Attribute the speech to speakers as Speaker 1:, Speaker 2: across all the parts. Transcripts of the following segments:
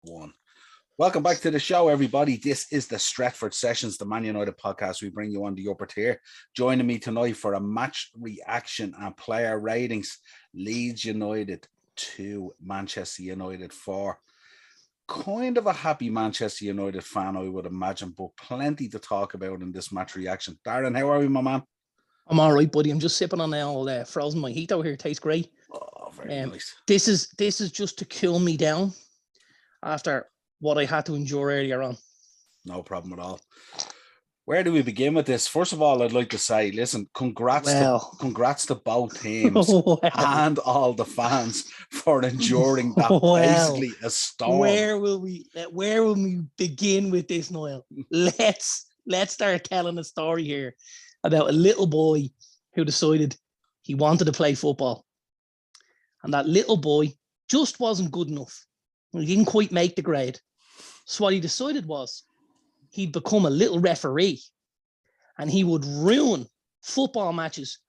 Speaker 1: One. Welcome back to the show, everybody. This is the Stretford Sessions, the Man United podcast. We bring you on the upper tier. Joining me tonight for a match reaction and player ratings. Leeds United 2, Manchester United 4. Kind of a happy Manchester United fan, I would imagine, but plenty to talk about in this match reaction. Darren, how are you, my man?
Speaker 2: I'm all right, buddy. I'm just sipping on the old frozen mojito here. It tastes great.
Speaker 1: Oh, very nice.
Speaker 2: This is just to cool me down after what I had to endure earlier on.
Speaker 1: No problem at all. Where do we begin with this? First of all, I'd like to say, listen, congrats to both teams and all the fans for enduring that basically a storm.
Speaker 2: Where will we begin with this, Noel? Let's start telling a story here about a little boy who decided he wanted to play football. And that little boy just wasn't good enough. He didn't quite make the grade. So what he decided was he'd become a little referee and he would ruin football matches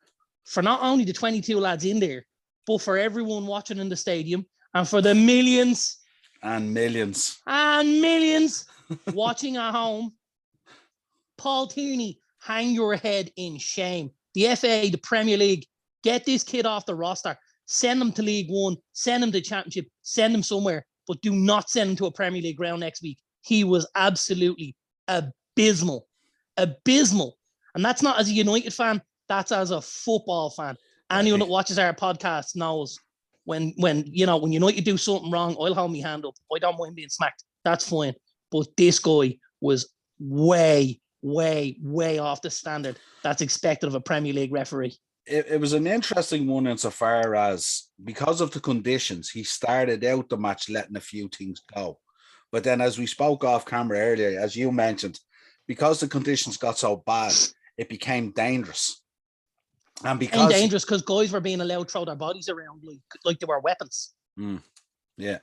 Speaker 2: for not only the 22 lads in there, but for everyone watching in the stadium and for the millions watching at home. Paul Tierney, hang your head in shame. The FA, the Premier League, get this kid off the roster. Send him to League One, send him to Championship, send him somewhere, but do not send him to a Premier League ground next week. He was absolutely abysmal. And that's not as a United fan, that's as a football fan. Anyone that watches our podcast knows when United do something wrong, I'll hold my hand up. I don't mind being smacked. That's fine. But this guy was way off the standard that's expected of a Premier League referee.
Speaker 1: It was an interesting one insofar as, because of the conditions, he started out the match letting a few things go. But then, as we spoke off camera earlier, as you mentioned, because the conditions got so bad, it became dangerous. And because
Speaker 2: dangerous because guys were being allowed to throw their bodies around like they were weapons.
Speaker 1: Yeah.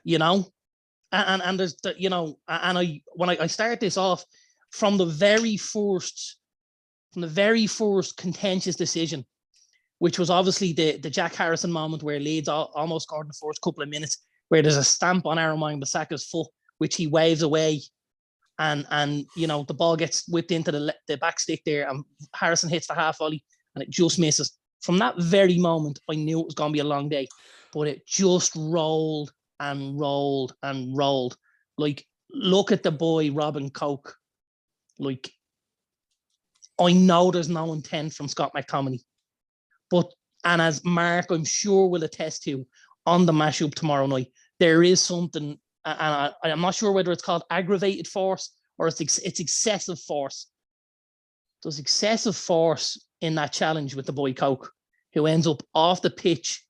Speaker 2: And there's when I start this off from the very first contentious decision, which was obviously the Jack Harrison moment where Leeds almost scored in the first couple of minutes, where there's a stamp on Aaron Wan-Bissaka's foot, which he waves away, and the ball gets whipped into the back stick there, and Harrison hits the half volley, and it just misses. From that very moment, I knew it was going to be a long day, but it just rolled and rolled and rolled. Like, look at the boy Robin Koch. Like, I know there's no intent from Scott McTominay. And as Mark, I'm sure, will attest to on the mashup tomorrow night, there is something, and I'm not sure whether it's called aggravated force or it's excessive force. There's excessive force in that challenge with the boy Koch, who ends up off the pitch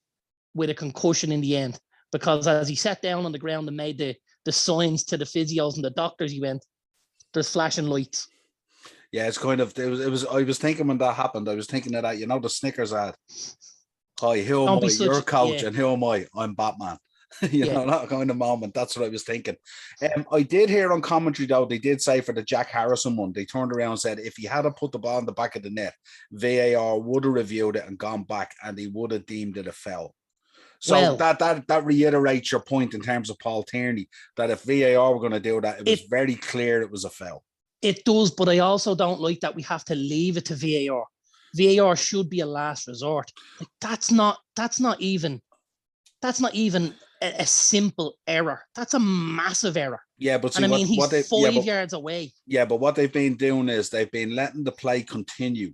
Speaker 2: with a concussion in the end, because as he sat down on the ground and made the signs to the physios and the doctors, he went, there's flashing lights.
Speaker 1: Yeah, it's kind of, it was. I was thinking when that happened, I was thinking of that, the Snickers ad. Hi, who am I? You're coach, and who am I? I'm Batman. That kind of moment. That's what I was thinking. I did hear on commentary, though, they did say for the Jack Harrison one, they turned around and said if he had put the ball in the back of the net, VAR would have reviewed it and gone back, and they would have deemed it a foul. So that reiterates your point in terms of Paul Tierney, that if VAR were going to do that, it was very clear it was a foul.
Speaker 2: It does, but I also don't like that we have to leave it to VAR. VAR should be a last resort. Like, that's not even a simple error. That's a massive error.
Speaker 1: Yeah, but see,
Speaker 2: he's 5 yards away.
Speaker 1: Yeah, but what they've been doing is they've been letting the play continue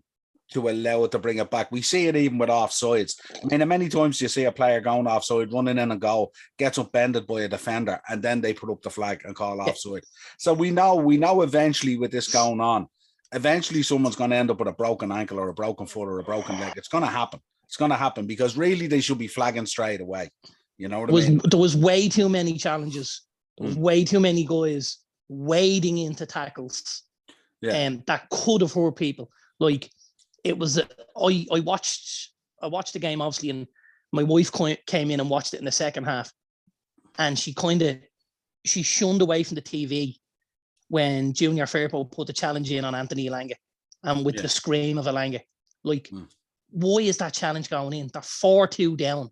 Speaker 1: to allow it to bring it back. We see it even with offsides. I mean, many times you see a player going offside, running in a goal, gets upended by a defender, and then they put up the flag and call offside. So we know eventually with this going on, eventually someone's going to end up with a broken ankle or a broken foot or a broken leg. It's going to happen. It's going to happen because really they should be flagging straight away. You know what I mean?
Speaker 2: There was way too many challenges. There was way too many guys wading into tackles that could have hurt people. Like, it was, I watched the game, obviously, and my wife came in and watched it in the second half, and she shunned away from the TV when Junior Firpo put the challenge in on Anthony Elanga, and with the scream of Elanga. Like, why is that challenge going in? They're 4-2 down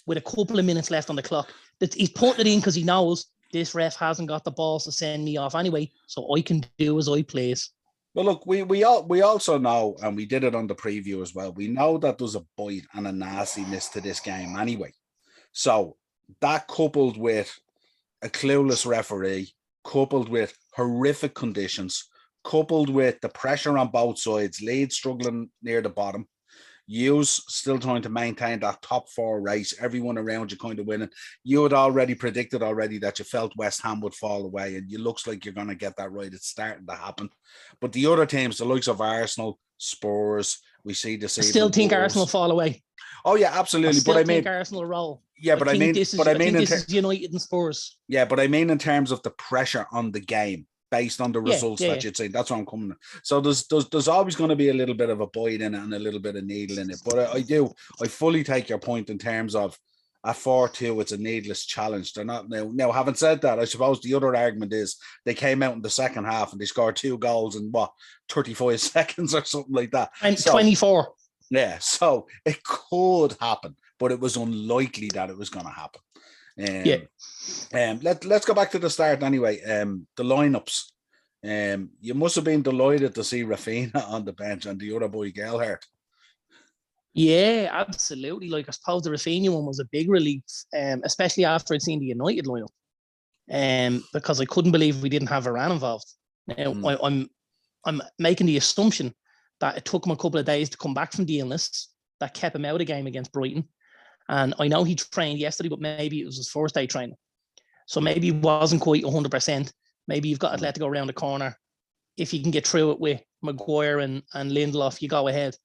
Speaker 2: with a couple of minutes left on the clock. He's putting it in because he knows this ref hasn't got the balls to send me off anyway, so I can do as I please.
Speaker 1: Well, look, we also know, and we did it on the preview as well, we know that there's a bite and a nastiness to this game anyway. So that coupled with a clueless referee, coupled with horrific conditions, coupled with the pressure on both sides, Leeds struggling near the bottom, yous still trying to maintain that top 4 race, everyone around you kind of winning. You had already predicted that you felt West Ham would fall away, and it looks like you're going to get that right. It's starting to happen. But the other teams, the likes of Arsenal, Spurs, we see this.
Speaker 2: I still think Arsenal fall away.
Speaker 1: Oh yeah, absolutely.
Speaker 2: But I think Arsenal roll.
Speaker 1: Yeah, but I mean
Speaker 2: this is United and Spurs.
Speaker 1: Yeah, but I mean in terms of the pressure on the game, based on the results that you'd say. That's what I'm coming to. So there's always going to be a little bit of a bite in it and a little bit of needle in it. But I fully take your point in terms of at 4-2, it's a needless challenge. They're not now. Having said that, I suppose the other argument is they came out in the second half and they scored 2 goals in 35 seconds or something like that.
Speaker 2: And 24.
Speaker 1: Yeah, so it could happen, but it was unlikely that it was going to happen. Let's go back to the start anyway. The lineups. You must have been delighted to see Rafinha on the bench and the other boy Gelhardt.
Speaker 2: Yeah, absolutely. Like I suppose the Rafinha one was a big relief, especially after I'd seen the United lineup. Because I couldn't believe we didn't have Varane involved. Now I'm making the assumption that it took him a couple of days to come back from the illness that kept him out of the game against Brighton. And I know he trained yesterday, but maybe it was his first day training. So maybe he wasn't quite 100%. Maybe you've got Atletico around the corner. If you can get through it with Maguire and Lindelof, you go ahead.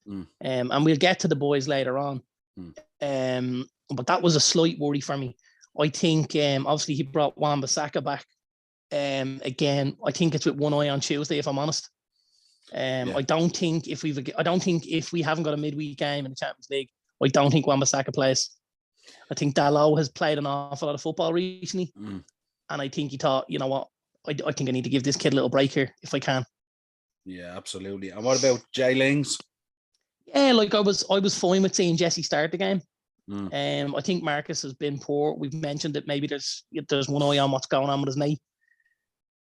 Speaker 2: And we'll get to the boys later on. But that was a slight worry for me. I think obviously he brought Wan-Bissaka back. Again, I think it's with one eye on Tuesday, if I'm honest. I don't think if we haven't got a midweek game in the Champions League, I don't think Wan-Bissaka plays. I think Dalot has played an awful lot of football recently. And I think he thought, you know what, I think I need to give this kid a little break here if I can. Yeah,
Speaker 1: absolutely. And what about Jay Lings?
Speaker 2: Yeah, like I was fine with seeing Jesse start the game. I think Marcus has been poor. We've mentioned that maybe there's one eye on what's going on with his knee.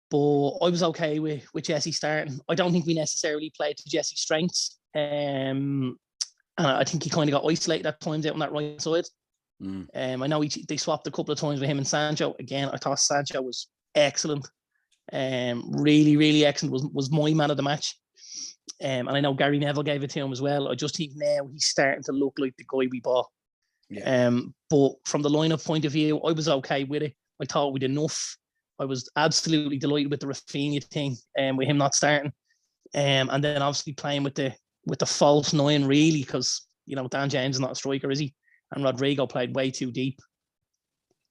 Speaker 2: But I was okay with Jesse starting. I don't think we necessarily played to Jesse's strengths. And I think he kind of got isolated at times out on that right side. I know they swapped a couple of times with him and Sancho. Again, I thought Sancho was excellent. Really, really excellent. Was my man of the match. And I know Gary Neville gave it to him as well. I just think now he's starting to look like the guy we bought. But from the lineup point of view, I was okay with it. I thought we did enough. I was absolutely delighted with the Rafinha thing with him not starting. And then obviously playing with the false 9 really, because Dan James is not a striker, is he? And Rodrigo played way too deep.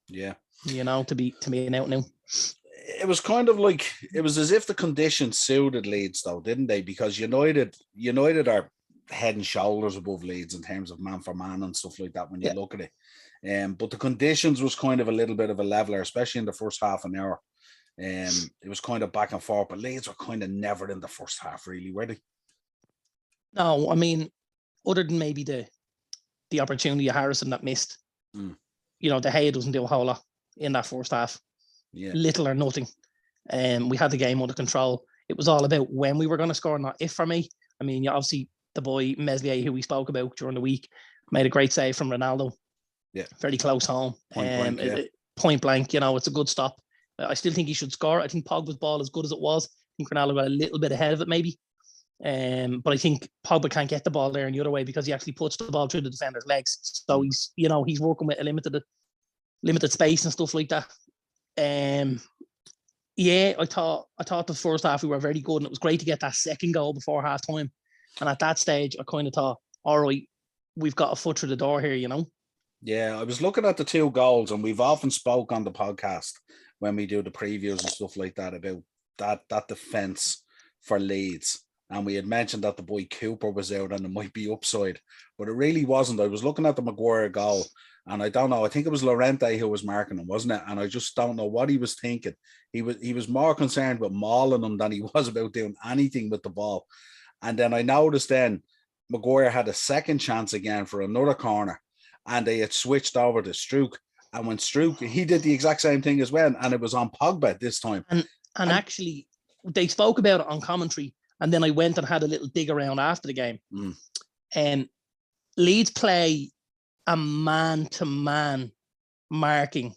Speaker 2: Yeah. To be an out now.
Speaker 1: It was kind of like it was as if the conditions suited Leeds though, didn't they? Because United are head and shoulders above Leeds in terms of man for man and stuff like that when you look at it. But the conditions was kind of a little bit of a leveler, especially in the first half an hour. It was kind of back and forth, but Leeds were kind of never in the first half, really, were they?
Speaker 2: No, I mean, other than maybe the opportunity of Harrison that missed, De Gea doesn't do a whole lot in that first half. Little or nothing. We had the game under control. It was all about when we were going to score, not if for me. I mean, obviously, the boy Meslier, who we spoke about during the week, made a great save from Ronaldo. Yeah. Very close home. Point blank, it's a good stop. I still think he should score. I think Pogba's ball, as good as it was, I think Ronaldo got a little bit ahead of it maybe. But I think Pogba can't get the ball there in the other way because he actually puts the ball through the defender's legs. So he's working with a limited space and stuff like that. I thought the first half we were very good, and it was great to get that second goal before half time. And at that stage, I kind of thought, all right, we've got a foot through the door here,
Speaker 1: Yeah, I was looking at the 2 goals, and we've often spoke on the podcast when we do the previews and stuff like that about that defence for Leeds. And we had mentioned that the boy Cooper was out and it might be upside, but it really wasn't. I was looking at the Maguire goal, and I don't know. I think it was Llorente who was marking him, wasn't it? And I just don't know what he was thinking. He was more concerned with mauling him than he was about doing anything with the ball. And then I noticed then Maguire had a second chance again for another corner, and they had switched over to Struijk. And when Struik, he did the exact same thing as well, and it was on Pogba this time.
Speaker 2: And actually, they spoke about it on commentary, and then I went and had a little dig around after the game. Leeds play a man-to-man marking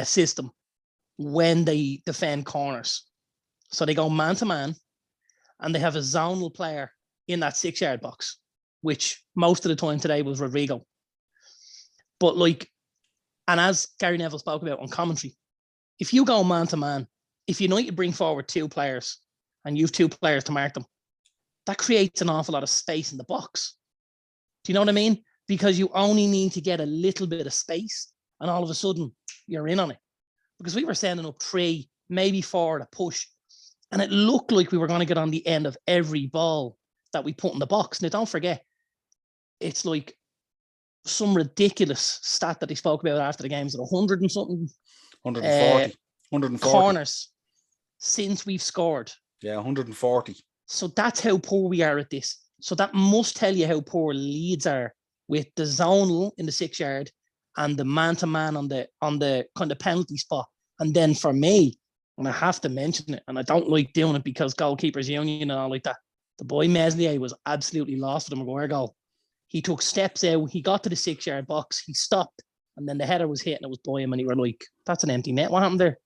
Speaker 2: system when they defend corners. So they go man-to-man, and they have a zonal player in that 6-yard box, which most of the time today was Rodrigo. But like, and as Gary Neville spoke about on commentary, if you go man-to-man, if United bring forward 2 players and you have 2 players to mark them, that creates an awful lot of space in the box. Do you know what I mean? Because you only need to get a little bit of space and all of a sudden you're in on it. Because we were sending up 3, maybe 4 to push. And it looked like we were going to get on the end of every ball that we put in the box. Now, don't forget, it's like some ridiculous stat that they spoke about after the games at 100 and something.
Speaker 1: 140
Speaker 2: corners since we've scored.
Speaker 1: Yeah, 140. So
Speaker 2: that's how poor we are at this. So that must tell you how poor Leeds are with the zonal in the 6-yard and the man-to-man on the kind of penalty spot. And then for me, and I have to mention it, and I don't like doing it because goalkeepers union and all like that, the boy Meslier was absolutely lost with the Maguire goal. He took steps out, he got to the 6-yard box, he stopped, and then the header was hit and it was by him, and he were like, that's an empty net. What happened there?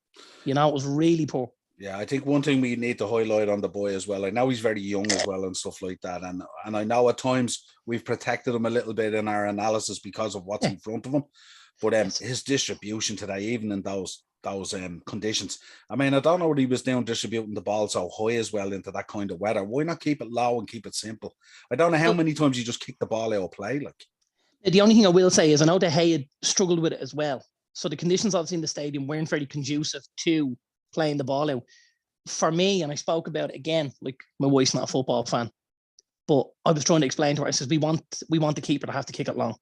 Speaker 2: You know, it was really poor.
Speaker 1: Yeah, I think one thing we need to highlight on the boy as well, I know he's very young as well and stuff like that, and I know at times we've protected him a little bit in our analysis because of what's in front of him, but his distribution today, even in those conditions, I mean, I don't know what he was doing distributing the ball so high as well into that kind of weather. Why not keep it low and keep it simple? I don't know how many times you just kick the ball out of play. Like,
Speaker 2: the only thing I will say is I know De Gea struggled with it as well. So the conditions obviously in the stadium weren't very conducive to playing the ball out. For me, and I spoke about it again, like my wife's not a football fan, but I was trying to explain to her, I says, we want the keeper to have to kick it long.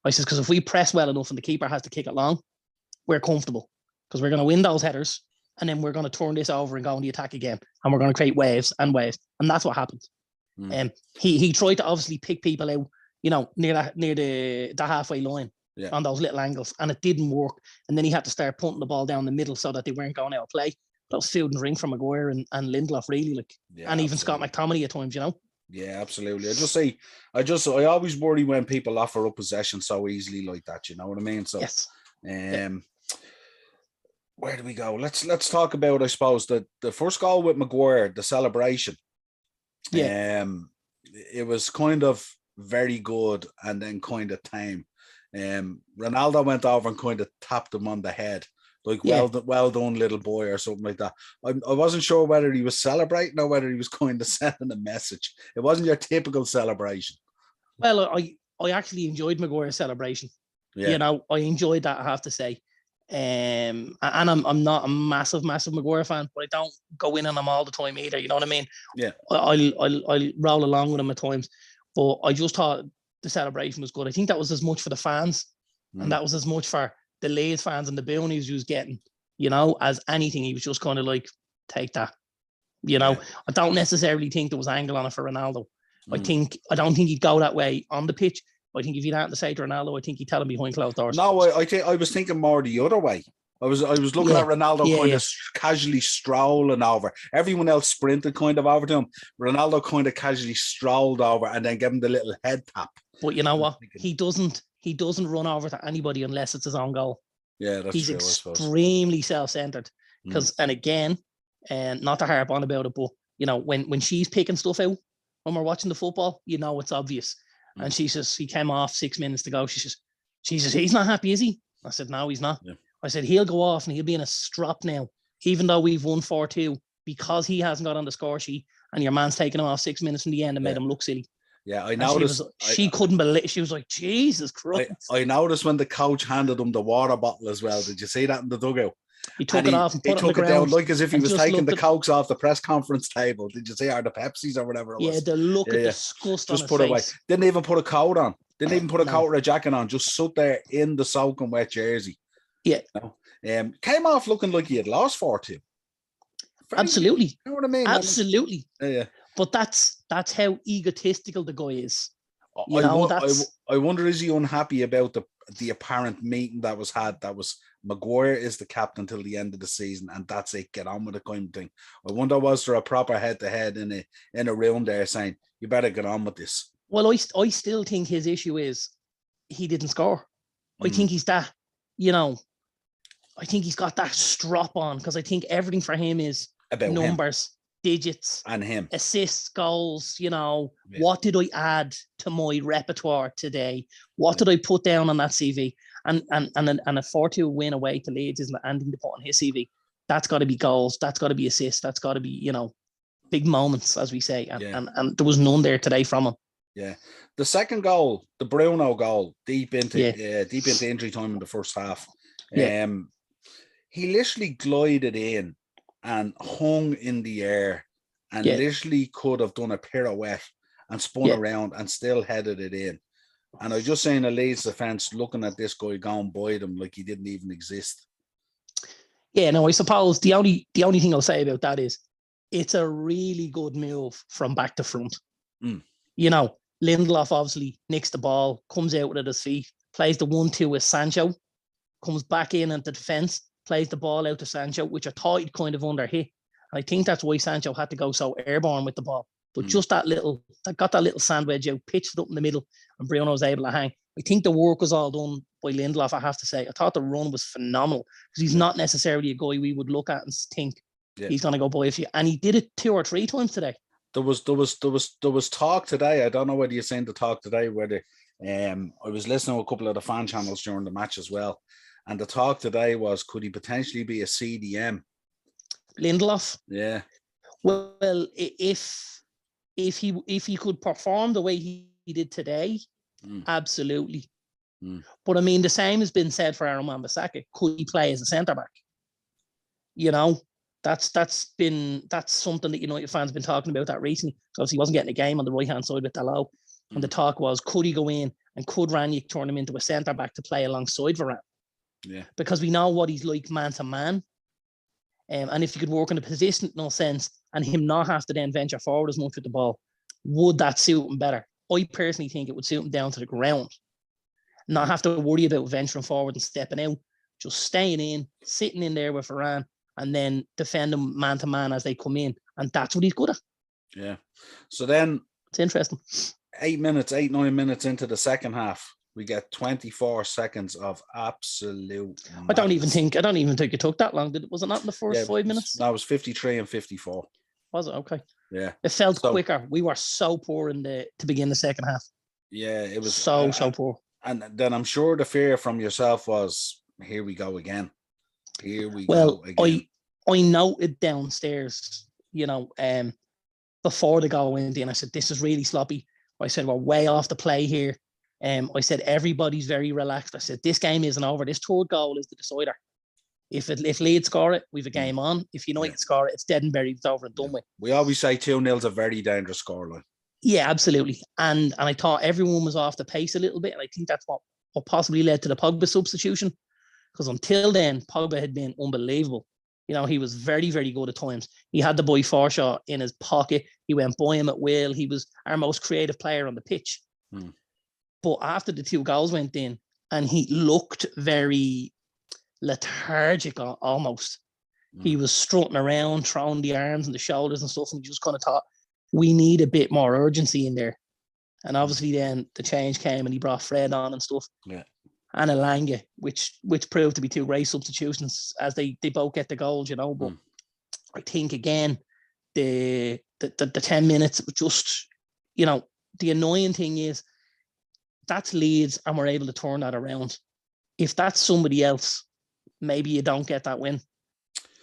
Speaker 2: I says, because if we press well enough and the keeper has to kick it long, we're comfortable because we're going to win those headers and then we're going to turn this over and go on the attack again and we're going to create waves. And that's what happened. He tried to obviously pick people out, you know, near the halfway line on those little angles, and it didn't work. And then he had to start punting the ball down the middle so that they weren't going out of play. That was field and ring from Maguire and Lindelof, really, like, and even Scott McTominay at times, you know.
Speaker 1: Yeah, absolutely. I always worry when people offer up possession so easily like that. You know what I mean? So,
Speaker 2: yes.
Speaker 1: Where do we go? Let's talk about, I suppose, the first goal with Maguire, the celebration.
Speaker 2: Yeah.
Speaker 1: It was kind of very good and then kind of tame. Ronaldo went over and kind of tapped him on the head. Like, well done, little boy, or something like that. I wasn't sure whether he was celebrating or whether he was kind of sending a message. It wasn't your typical celebration.
Speaker 2: Well, I actually enjoyed Maguire's celebration. Yeah. You know, I enjoyed that, I have to say. And I'm not a massive Maguire fan, but I don't go in on him all the time either. You know what I mean?
Speaker 1: Yeah.
Speaker 2: I'll roll along with him at times, but I just thought the celebration was good. I think that was as much for the fans, and that was as much for the Leeds fans and the boonies he was getting, you know, as anything. He was just kind of like, take that, you know. I don't necessarily think there was angle on it for Ronaldo. I don't think he'd go that way on the pitch. I think if you'd had to say to Ronaldo, I think he'd tell him behind closed doors.
Speaker 1: No, I was thinking more the other way. I was looking at Ronaldo kind of casually strolling over. Everyone else sprinted kind of over to him. Ronaldo kind of casually strolled over and then gave him the little head tap.
Speaker 2: But you know what? He doesn't run over to anybody unless it's his own goal.
Speaker 1: Yeah, that's
Speaker 2: He's
Speaker 1: true.
Speaker 2: He's extremely self-centered. Because, and again, and not to harp on about it, but you know, when she's picking stuff out when we're watching the football, you know it's obvious. And she says, he came off 6 minutes to go. She says, he's not happy, is he? I said, no, he's not. Yeah. I said, he'll go off and he'll be in a strop now, even though we've won 4-2, because he hasn't got on the score sheet and your man's taken him off 6 minutes from the end and made him look silly.
Speaker 1: Yeah, I noticed.
Speaker 2: She couldn't believe. She was like, Jesus Christ.
Speaker 1: I noticed when the coach handed him the water bottle as well. Did you see that in the dugout?
Speaker 2: He took it off and put it on the ground.
Speaker 1: Down like as if he was taking the Cokes off the press conference table. Did you see, or the Pepsis or whatever it was?
Speaker 2: Yeah, the look of disgust on his face. Just put it away.
Speaker 1: Didn't even put a coat on. Didn't even put a coat or a jacket on. Just stood there in the soaking wet jersey.
Speaker 2: Yeah.
Speaker 1: You know? Came off looking like he had lost 4-2.
Speaker 2: Absolutely.
Speaker 1: You know what I mean?
Speaker 2: Absolutely.
Speaker 1: Yeah.
Speaker 2: But that's how egotistical the guy is.
Speaker 1: I wonder, is he unhappy about the apparent meeting that was had? That was Maguire is the captain till the end of the season, and that's it. Get on with it, kind of thing. I wonder, was there a proper head-to-head in a room there saying you better get on with this?
Speaker 2: Well, I still think his issue is he didn't score. I think he's that, I think he's got that strop on, because I think everything for him is
Speaker 1: about
Speaker 2: numbers, digits,
Speaker 1: and him,
Speaker 2: assists, goals. What did I add to my repertoire today? What did I put down on that CV? And a 4-2 win away to Leeds isn't anything to put on his CV. That's got to be goals. That's got to be assists. That's got to be big moments, as we say. And there was none there today from him.
Speaker 1: Yeah, the second goal, the Bruno goal, deep into injury time in the first half.
Speaker 2: Yeah.
Speaker 1: He literally glided in and hung in the air, and literally could have done a pirouette and spun around and still headed it in. And I was just saying, the Leeds defense looking at this guy going by them like he didn't even exist.
Speaker 2: Yeah, no, I suppose the only thing I'll say about that is it's a really good move from back to front. Lindelof obviously nicks the ball, comes out with it at his feet, plays the 1-2 with Sancho, comes back in at the defence, plays the ball out to Sancho, which I thought he'd kind of under hit. And I think that's why Sancho had to go so airborne with the ball. But just that got that little sandwich out, pitched it up in the middle, and Bruno was able to hang. I think the work was all done by Lindelof, I have to say. I thought the run was phenomenal, because he's not necessarily a guy we would look at and think he's going to go by a few. And he did it 2 or 3 times today.
Speaker 1: There was talk today. I don't know whether you're saying the talk today, whether I was listening to a couple of the fan channels during the match as well. And the talk today was, could he potentially be a CDM?
Speaker 2: Lindelof?
Speaker 1: Yeah.
Speaker 2: Well, if he could perform the way he did today, absolutely. But I mean, the same has been said for Aaron Wan-Bissaka. Could he play as a centre back? That's something that United fans have been talking about that recently. So he wasn't getting a game on the right hand side with Dalot. And the talk was, could he go in and could Ranić turn him into a centre back to play alongside Varane?
Speaker 1: Yeah.
Speaker 2: Because we know what he's like man to man. And if you could work in a positional sense and him not have to then venture forward as much with the ball, would that suit him better? I personally think it would suit him down to the ground. Not have to worry about venturing forward and stepping out, just staying in, sitting in there with Varane, and then defend them man to man as they come in. And that's what he's good at.
Speaker 1: Yeah. So then
Speaker 2: it's interesting.
Speaker 1: 9 minutes into the second half, we get 24 seconds of absolute madness. I don't even think
Speaker 2: it took that long. Was it not in the first 5 minutes?
Speaker 1: No, it was 53 and 54.
Speaker 2: Was it? Okay.
Speaker 1: Yeah.
Speaker 2: It felt quicker. We were so poor to begin the second half.
Speaker 1: Yeah, it was
Speaker 2: so poor.
Speaker 1: And then I'm sure the fear from yourself was, here we go again. Go again.
Speaker 2: I noted downstairs, before the goal went in, I said, this is really sloppy. I said, we're way off the play here. I said, everybody's very relaxed. I said, this game isn't over. This third goal is the decider. If Leeds score it, we've a game on. If United score it, it's dead and buried. It's over and done with.
Speaker 1: We always say 2-0 is a very dangerous scoreline.
Speaker 2: Yeah, absolutely. And I thought everyone was off the pace a little bit. And I think that's what possibly led to the Pogba substitution. Because until then, Pogba had been unbelievable. He was very, very good at times. He had the boy Forshaw in his pocket. He went by him at will. He was our most creative player on the pitch. But after the 2 goals went in, and he looked very lethargic almost. He was strutting around, throwing the arms and the shoulders and stuff, and we just kind of thought, we need a bit more urgency in there. And obviously then the change came and he brought Fred on and stuff.
Speaker 1: Yeah.
Speaker 2: And Elanga, which proved to be 2 great substitutions as they both get the goals, But I think again, the 10 minutes just, the annoying thing is that's Leeds and we're able to turn that around. If that's somebody else, maybe you don't get that win.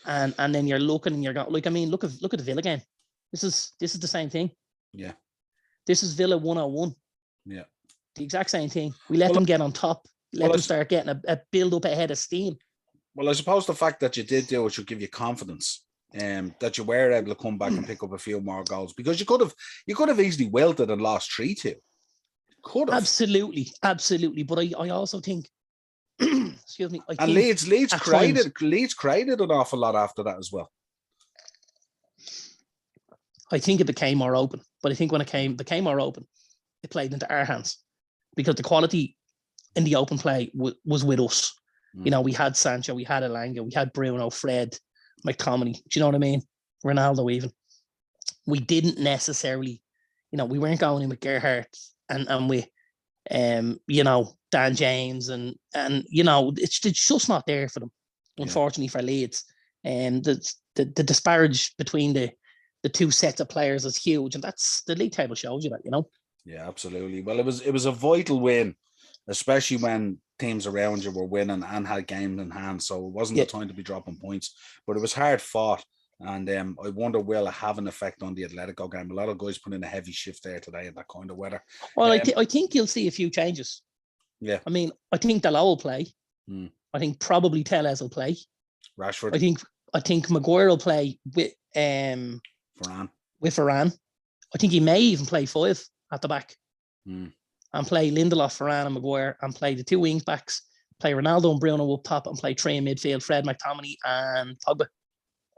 Speaker 2: And then you're looking and you're going, look at the Villa game. This is the same thing.
Speaker 1: Yeah.
Speaker 2: This is Villa 101.
Speaker 1: Yeah.
Speaker 2: The exact same thing. We let them get on top. Let them start getting a build up ahead of steam.
Speaker 1: Well, I suppose the fact that you did do it should give you confidence, that you were able to come back and pick up a few more goals, because you could have easily wilted and lost 3-2. Could have. Absolutely.
Speaker 2: But I also think, excuse me.
Speaker 1: And Leeds created an awful lot after that as well.
Speaker 2: I think it became more open, but I think when it became more open, it played into our hands because the quality in the open play was with us. You know, we had Sancho, we had Elanga, we had Bruno, Fred, McTominay. Do you know what I mean? Ronaldo even. We didn't necessarily, you know, we weren't going in with Gerrard and with, you know, Dan James and you know, it's just not there for them, unfortunately for Leeds. And the disparage between the two sets of players is huge, and that's the league table shows you that, you know.
Speaker 1: Yeah, absolutely. Well, it was a vital win, especially when teams around you were winning and had games in hand. So it wasn't the time to be dropping points, but it was hard fought. And I wonder, will it have an effect on the Atletico game? A lot of guys put in a heavy shift there today in that kind of weather.
Speaker 2: Well, I think you'll see a few changes.
Speaker 1: Yeah.
Speaker 2: I mean, I think Dalot will play. I think probably Tellez will play.
Speaker 1: Rashford.
Speaker 2: I think Maguire will play with Varane. I think he may even play 5 at the back. And play Lindelof, Varane and Maguire, and play the 2 wing backs, play Ronaldo and Bruno up top, and play 3 in midfield, Fred, McTominay and Pogba.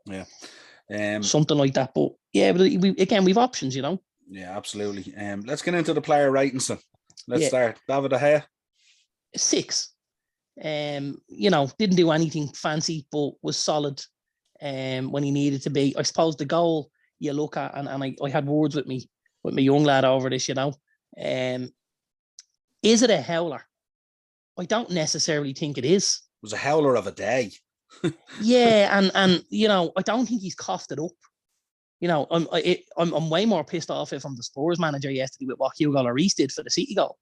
Speaker 1: Yeah.
Speaker 2: Something like that. But yeah, but we've options, you know.
Speaker 1: Yeah, absolutely. Let's get into the player ratings. Let's start. David De Gea.
Speaker 2: 6. You know, didn't do anything fancy, but was solid when he needed to be. I suppose the goal you look at, and I had words with me with my young lad over this, you know. Is it a howler? I don't necessarily think it is.
Speaker 1: It was a howler of a day.
Speaker 2: Yeah, and you know, I don't think he's coughed it up. You know, I'm way more pissed off if I'm the Spurs manager yesterday with what Hugo Lloris did for the City goal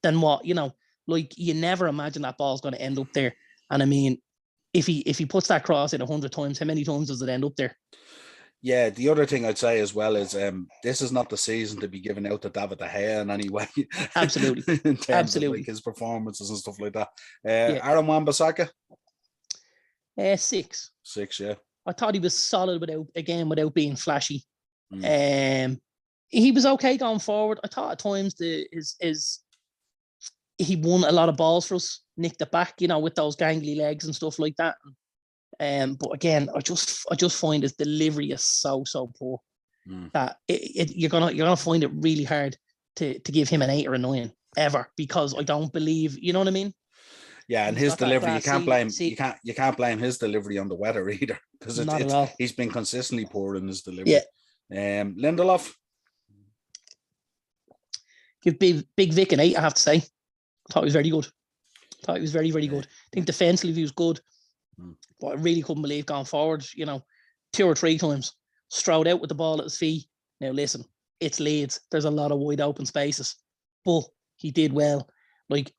Speaker 2: than what, you know, like you never imagine that ball's going to end up there. And I mean, if he puts that cross in 100 times, how many times does it end up there?
Speaker 1: Yeah, the other thing I'd say as well is this is not the season to be giving out to David De Gea in any way.
Speaker 2: Absolutely.
Speaker 1: In terms of like his performances and stuff like that. Aaron Wan-Bissaka?
Speaker 2: 6.
Speaker 1: 6, yeah.
Speaker 2: I thought he was solid without being flashy. He was okay going forward. I thought at times he won a lot of balls for us, nicked it back, you know, with those gangly legs and stuff like that. But again, I just find his delivery is so poor that you're gonna find it really hard to give him an 8 or a 9 ever, because I don't believe, you know what I mean.
Speaker 1: Yeah, and his delivery, you can't blame his delivery on the weather either, because he's been consistently poor in his delivery. Yeah. Lindelof.
Speaker 2: Give Big Vic an 8, I have to say. I thought he was very good. I thought he was very, very good. I think defensively he was good. But I really couldn't believe going forward, you know, 2 or 3 times, strode out with the ball at his feet. Now, listen, it's Leeds. There's a lot of wide open spaces. But he did well. Like,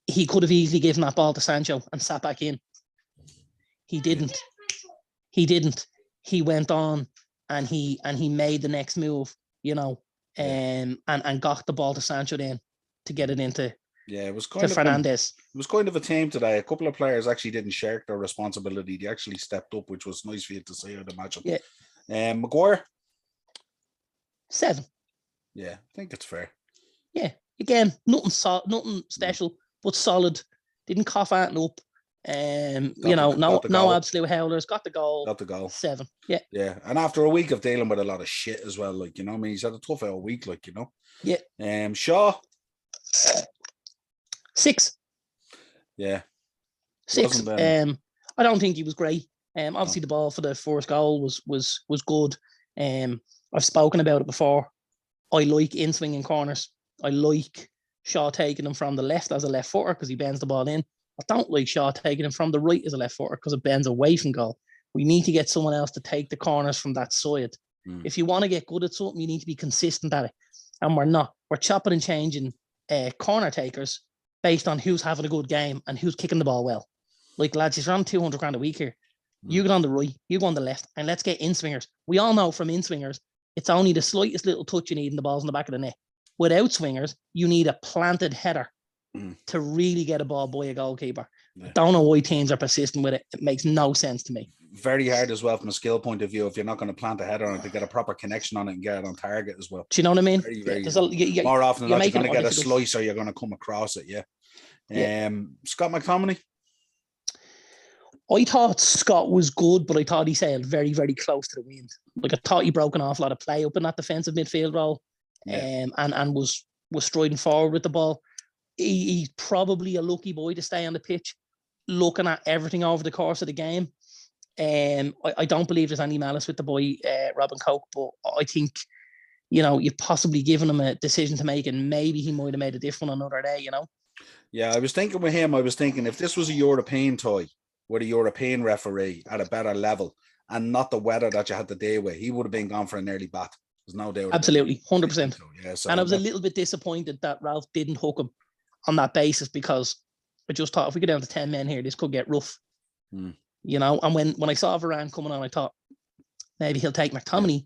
Speaker 2: he could have easily given that ball to Sancho and sat back in. He didn't. He went on and he made the next move, you know, and got the ball to Sancho then to get it into
Speaker 1: it was kind of
Speaker 2: Fernandes.
Speaker 1: It was kind of a team today. A couple of players actually didn't shirk their responsibility. They actually stepped up, which was nice for you to see, I'd imagine. Yeah. Maguire?
Speaker 2: 7.
Speaker 1: Yeah, I think it's fair.
Speaker 2: Yeah. Again, nothing special, but solid. Didn't cough anything up. No absolute howlers. Got the goal. 7. Yeah.
Speaker 1: Yeah. And after a week of dealing with a lot of shit as well, like, you know, I mean, he's had a tough out week, like, you know.
Speaker 2: Yeah.
Speaker 1: Shaw?
Speaker 2: 6.
Speaker 1: Yeah.
Speaker 2: 6. I don't think he was great. Obviously the ball for the first goal was good. I've spoken about it before. I like in-swinging corners. I like Shaw taking them from the left as a left footer because he bends the ball in. I don't like Shaw taking him from the right as a left footer because it bends away from goal. We need to get someone else to take the corners from that side. If you want to get good at something, you need to be consistent at it. And we're not. We're chopping and changing corner takers based on who's having a good game and who's kicking the ball well. Like, lads, you're on 200 grand a week here. You get on the right, you go on the left, and let's get in-swingers. We all know from in-swingers, it's only the slightest little touch you need and the ball's in the back of the net. Without swingers, you need a planted header to really get a ball by a goalkeeper. I don't know why teams are persistent with it. It makes no sense to me.
Speaker 1: Very hard as well from a skill point of view if you're not going to plant a header on it to get a proper connection on it and get it on target as well.
Speaker 2: Do you know what I mean?
Speaker 1: Very, more often than not, you're going to get a slice or you're going to come across it. Scott McTominay.
Speaker 2: I thought Scott was good, but I thought he sailed very, very close to the wind. Like, I thought he broke an awful lot of play up in that defensive midfield role, and was was striding forward with the ball. He's probably a lucky boy to stay on the pitch, looking at everything over the course of the game. I don't believe there's any malice with the boy, Robin Koch, but I think, you've possibly given him a decision to make, and maybe he might have made a difference another day,
Speaker 1: Yeah, I was thinking with him, if this was a European tie with a European referee at a better level and not the weather that you had to deal with, he would have been gone for an early bat. There's no doubt.
Speaker 2: Absolutely, 100%.
Speaker 1: Yeah, so
Speaker 2: and I was a little bit disappointed that Ralph didn't hook him on that basis, because I just thought if we get down to 10 men here, this could get rough. And when I saw Varane coming on, I thought maybe he'll take McTominay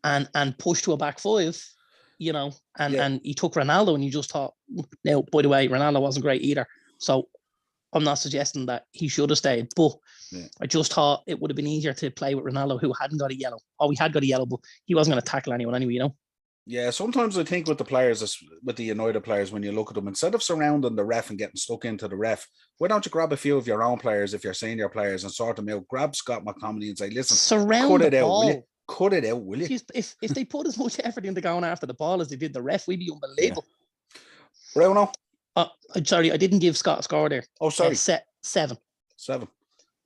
Speaker 2: and push to a back five, and he took Ronaldo, and you just thought, now, by the way, Ronaldo wasn't great either. So I'm not suggesting that he should have stayed, but I just thought it would have been easier to play with Ronaldo, who hadn't got a yellow. Oh, he had got a yellow, but he wasn't going to tackle anyone anyway,
Speaker 1: Yeah, sometimes I think with the players, with the United players, when you look at them, instead of surrounding the ref and getting stuck into the ref, why don't you grab a few of your own players, if you're senior players, and sort them out? Grab Scott McTominay and say, listen, cut it out, will you? Cut it out, will you?
Speaker 2: If they put as much effort into going after the ball as they did the ref, we'd be unbelievable.
Speaker 1: Yeah. Bruno?
Speaker 2: I'm sorry, I didn't give Scott a score there.
Speaker 1: Oh, sorry.
Speaker 2: 7.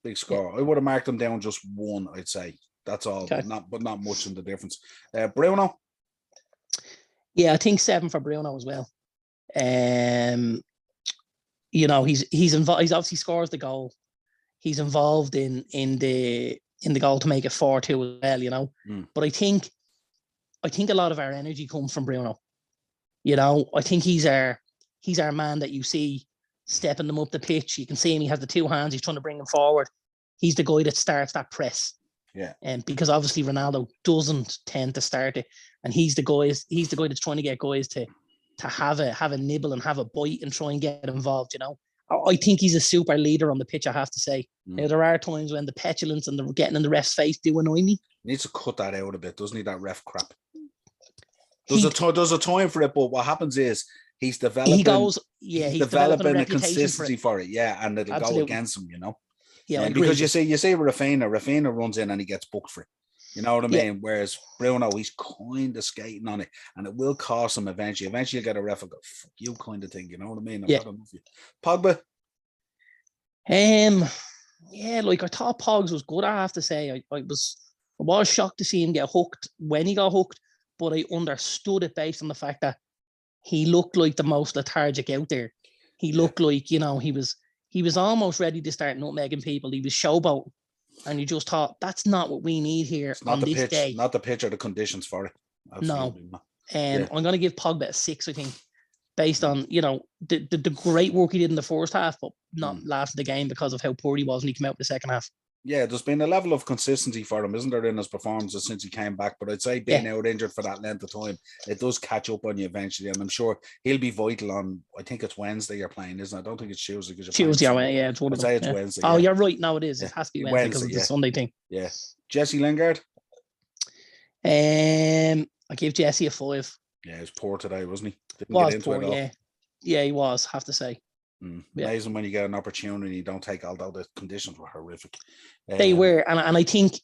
Speaker 1: Big score. Yeah. I would have marked them down just 1, I'd say. That's all,
Speaker 2: okay.
Speaker 1: but not much in the difference. Bruno?
Speaker 2: Yeah, I think 7 for Bruno as well. He's involved. He's obviously scores the goal. He's involved in the goal to make it 4-2 as well. But I think a lot of our energy comes from Bruno. I think he's our man that you see stepping them up the pitch. You can see him. He has the 2 hands. He's trying to bring them forward. He's the guy that starts that press.
Speaker 1: Yeah.
Speaker 2: And because obviously Ronaldo doesn't tend to start it, and he's the guy that's trying to get guys to have a nibble and have a bite and try and get involved. I think he's a super leader on the pitch, I have to say. Now, there are times when the petulance and the getting in the ref's face do annoy me.
Speaker 1: He needs to cut that out a bit, doesn't he? That ref crap. There's a time for it, but what happens is he's developing. He's developing a consistency for it. Yeah, and it'll go against him.
Speaker 2: Yeah,
Speaker 1: because you see with Rafinha runs in and he gets booked for it. You know what I mean? Whereas Bruno, he's kind of skating on it, and it will cost him eventually. Eventually, you get a ref and go, "Fuck you," kind of thing. You know what I mean? Pogba.
Speaker 2: I thought Pogs was good. I have to say, I was shocked to see him get hooked when he got hooked, but I understood it based on the fact that he looked like the most lethargic out there. He looked like he was almost ready to start nutmegging people. He was showboating. And you just thought, that's not what we need here on this day.
Speaker 1: Not the pitch or the conditions for it. Absolutely
Speaker 2: not. I'm going to give Pogba a 6, I think, based on, the great work he did in the first half, but not lasting the game because of how poor he was when he came out in the second half.
Speaker 1: Yeah, there's been a level of consistency for him, isn't there, in his performances since he came back? But I'd say being out injured for that length of time, it does catch up on you eventually. And I'm sure he'll be vital on, I think it's Wednesday you're playing, isn't it? I don't think it's Tuesday.
Speaker 2: Tuesday, it's one of them.
Speaker 1: I'd say it's Wednesday.
Speaker 2: Oh, you're right. No, it is. It has to be Wednesday because it's a Sunday thing.
Speaker 1: Yeah. Jesse Lingard?
Speaker 2: I give Jesse a 5.
Speaker 1: Yeah, he was poor today, wasn't he?
Speaker 2: Didn't get into it all. Yeah, he was, have to say.
Speaker 1: Amazing when you get an opportunity, you don't take, although the conditions were horrific.
Speaker 2: They were, and I think,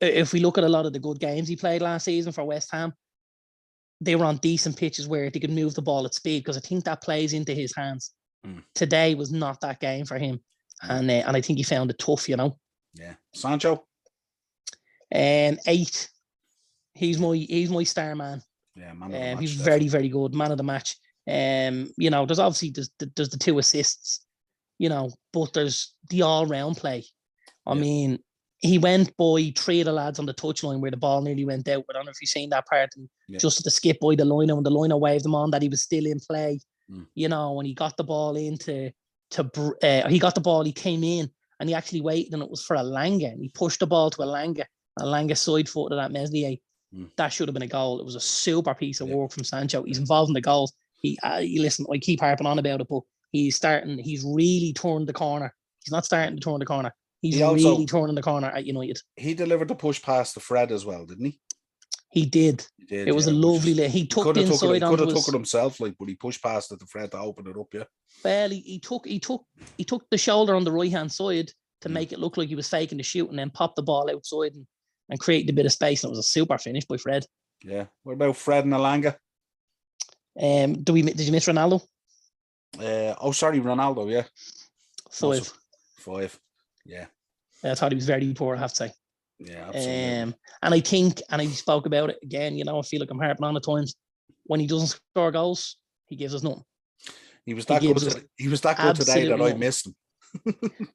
Speaker 2: if we look at a lot of the good games he played last season for West Ham, they were on decent pitches where they could move the ball at speed, because I think that plays into his hands. Today was not that game for him, and I think he found it tough. Yeah.
Speaker 1: Sancho?
Speaker 2: 8. He's my star man.
Speaker 1: Yeah, man of the match.
Speaker 2: He's very, very good, man of the match. There's obviously there's the 2 assists, but there's the all-round play. I mean, he went by 3 of the lads on the touchline where the ball nearly went out. I don't know if you've seen that part. And just at the skip by the liner, when the liner waved him on that he was still in play. When he got the ball he got the ball, he came in and he actually waited, and it was for Elanga, and he pushed the ball to Elanga. Elanga side footed that Meslier. That should have been a goal. It was a super piece of work from Sancho. He's involved in the goals. Listen, I keep harping on about it, but he's really turned the corner. He's not starting to turn the corner. He's really turning the corner at United.
Speaker 1: He delivered the push pass to Fred as well, didn't he?
Speaker 2: He did. It was a lovely. He took the inside. He could have took
Speaker 1: it himself, but he pushed past it to Fred to open it up. Yeah.
Speaker 2: Well, he took the shoulder on the right hand side to make it look like he was faking the shoot, and then popped the ball outside and created a bit of space. And it was a super finish by Fred.
Speaker 1: Yeah. What about Fred and Elanga?
Speaker 2: Did you miss Ronaldo?
Speaker 1: Sorry, Ronaldo. Yeah,
Speaker 2: 5.
Speaker 1: 5. Yeah,
Speaker 2: I thought he was very poor, I have to say.
Speaker 1: Yeah, absolutely.
Speaker 2: And I think, and I spoke about it again, I feel like I'm harping on at times. When he doesn't score goals, he gives us nothing.
Speaker 1: He was that good. He was that good today that I missed him.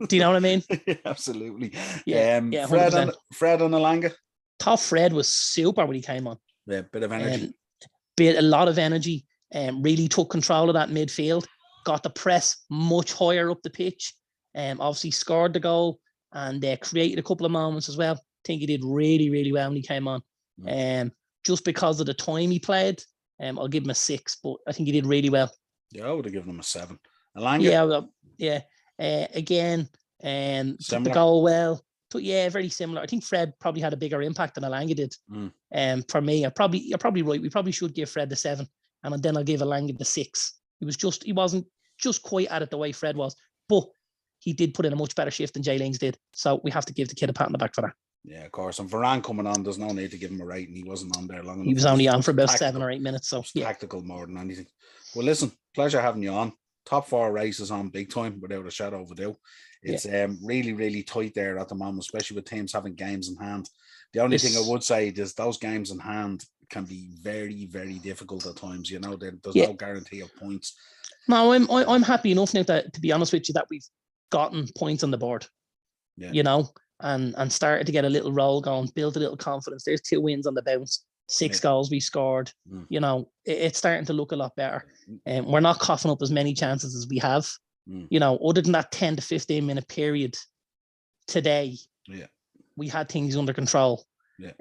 Speaker 2: Do you know what I mean?
Speaker 1: Yeah, absolutely.
Speaker 2: Yeah,
Speaker 1: Fred and Alanga.
Speaker 2: Thought Fred was super when he came on.
Speaker 1: Yeah, bit of energy.
Speaker 2: A lot of energy. Really took control of that midfield. Got the press much higher up the pitch. Obviously scored the goal and created a couple of moments as well. I think he did really, really well when he came on. Just because of the time he played, I'll give him a 6, but I think he did really well.
Speaker 1: Yeah, I would have given him a 7. Alanga?
Speaker 2: Yeah. Again, took the goal well. Very similar. I think Fred probably had a bigger impact than Alanga did. For me, you're probably right. We probably should give Fred the 7, and then I'll give Alanga the 6. He wasn't just quite at it the way Fred was, but he did put in a much better shift than Jay Lings did. So we have to give the kid a pat on the back for that.
Speaker 1: Yeah, of course. And Varane coming on, there's no need to give him a rating. He wasn't on there long enough.
Speaker 2: He was only on for about 7 or 8 minutes. So
Speaker 1: tactical more than anything. Well, listen, pleasure having you on. Top 4 races on big time without a shadow of a doubt. It's really, really tight there at the moment, especially with teams having games in hand. The only thing I would say is those games in hand can be very, very difficult at times. There's no guarantee of points.
Speaker 2: No, I'm happy enough now that, to be honest with you, that we've gotten points on the board. Yeah. And started to get a little roll going, build a little confidence. There's 2 wins on the bounce, 6 goals we scored. It's starting to look a lot better. And we're not coughing up as many chances as we have. Other than that 10 to 15 minute period today, we had things under control.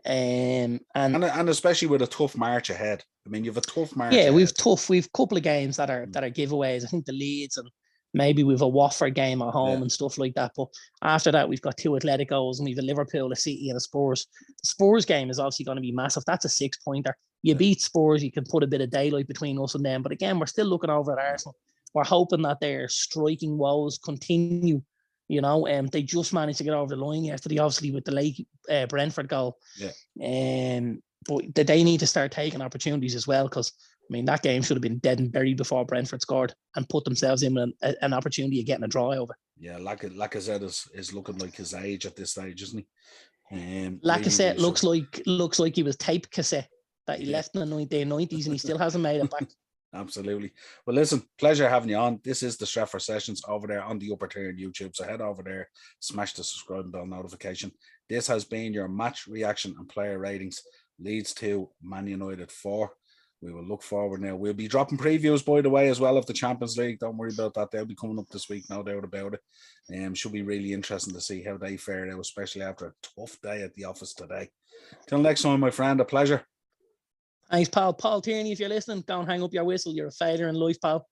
Speaker 2: And
Speaker 1: especially with a tough march ahead. I mean, you've a tough march.
Speaker 2: Yeah, we've a couple of games that are giveaways. I think the Leeds, and maybe we've a Watford game at home and stuff like that. But after that, we've got 2 Atleticos, and we've a Liverpool, a City, and a Spurs. The Spurs game is obviously going to be massive. That's a 6-pointer. You beat Spurs, you can put a bit of daylight between us and them. But again, we're still looking over at Arsenal. We're hoping that their striking woes continue. They just managed to get over the line yesterday, obviously with the late Brentford goal. But they need to start taking opportunities as well, because that game should have been dead and buried before Brentford scored and put themselves in an opportunity of getting a draw over. Yeah,
Speaker 1: Lacazette is looking like his age at this stage, isn't he?
Speaker 2: Lacazette really looks like he was tape cassette that he left in the 1990s and he still hasn't made it back.
Speaker 1: Absolutely. Well, listen, pleasure having you on. This is the Stratford Sessions over there on the upper tier on YouTube. So head over there, smash the subscribe bell notification. This has been your match reaction and player ratings. Leeds 2, Man United 4. We will look forward now. We'll be dropping previews, by the way, as well of the Champions League. Don't worry about that. They'll be coming up this week, no doubt about it. Should be really interesting to see how they fare out, especially after a tough day at the office today. Till next time, my friend, a pleasure.
Speaker 2: Thanks, pal. Paul Tierney, if you're listening, don't hang up your whistle. You're a failure in life, pal.